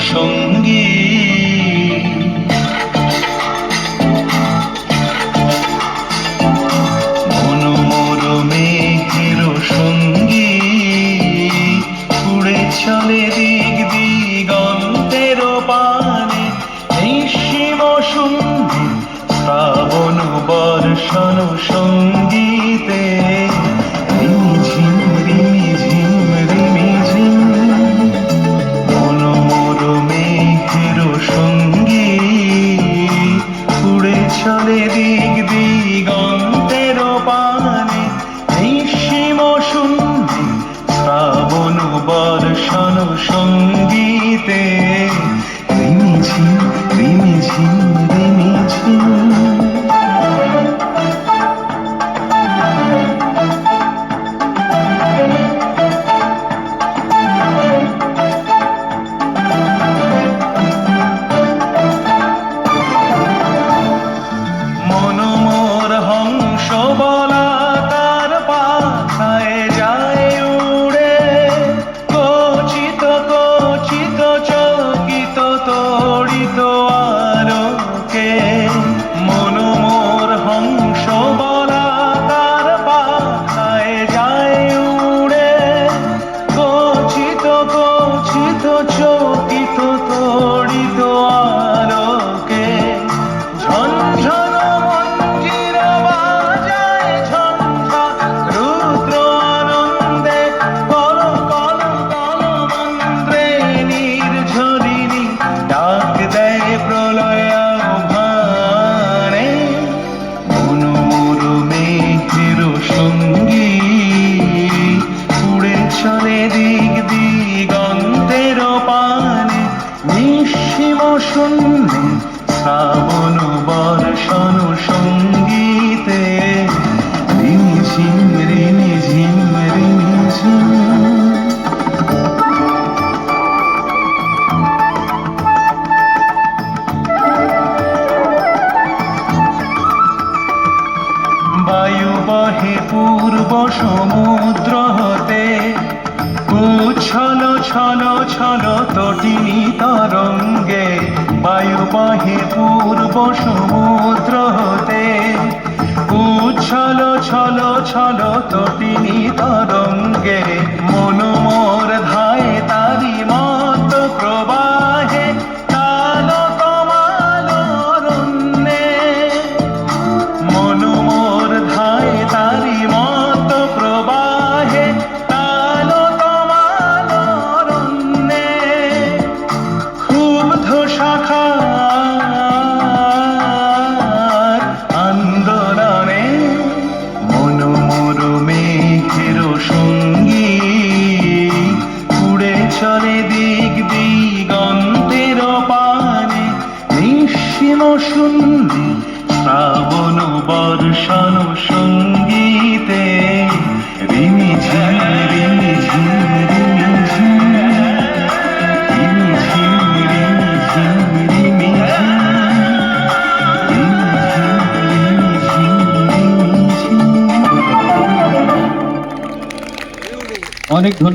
সঙ্গী মনোমর মেঘের সঙ্গী উড়ে চলে দিক দিগন্তের পানে নিঃসীম শূন্যে শ্রাবণ বর্ষণ সঙ্গীতে রিমিঝিম রিমিঝিম রিমিঝিম মনোমর মেঘের সঙ্গী উড়ে চলে দিক দিগন্তের পানে নিঃসীম শূন্যে শ্রাবণ বর্ষণ সঙ্গীতে রিমিঝিম রিমিঝিম রিমিঝিম মনোমর হংস বলা তার পাখায় যায় উড়ে কচিত কচিত চকিত তড়িত আলোকে মনোমর হংস বলা তার পাখায় যায় উড়ে কচিত কচিত চকিত তড়িত আলোকে ঝনঝন মঞ্জির বাজায় ঝঞ্ঝা রুদ্র আনন্দে কল কল কল মন্ত্রে নির্ঝরিণী ডাক দেয় প্রলয় আহ্বানে মনোমর মেঘের সঙ্গী উড়ে চলে দিক দিগন্তের পানে নিঃসীম শূন্যে শ্রাবণ বর্ষণ সঙ্গীতে রিমিঝিম রিমিঝিম রিমিঝিম বায়ু বহে পূর্ব সমুদ্র হতে উচ্ছল ছল ছল তটিনী তরঙ্গে বায়ু বহে পূর্ব সমুদ্র হতে উচ্ছল ছল ছল তটিনী তরঙ্গে মনোমর ধায়ে তারি মত প্রবাহে তাল কমাল অরণ্যে মনোমর ধায়ে তারি মত প্রবাহে তাল কমাল অরণ্যে ক্ষুব্ধ শাখার আন্দোলনে মনোমর মেঘের সঙ্গী উড়ে চলে দিক দিগন্তের পানে নিঃসীম শূন্যে শ্রাবণ বর্ষণ সঙ্গীতে রিমিঝিম রিমিঝিম রিমিঝিম রিমিঝিম রিমিঝিম রিমিঝিম অনেক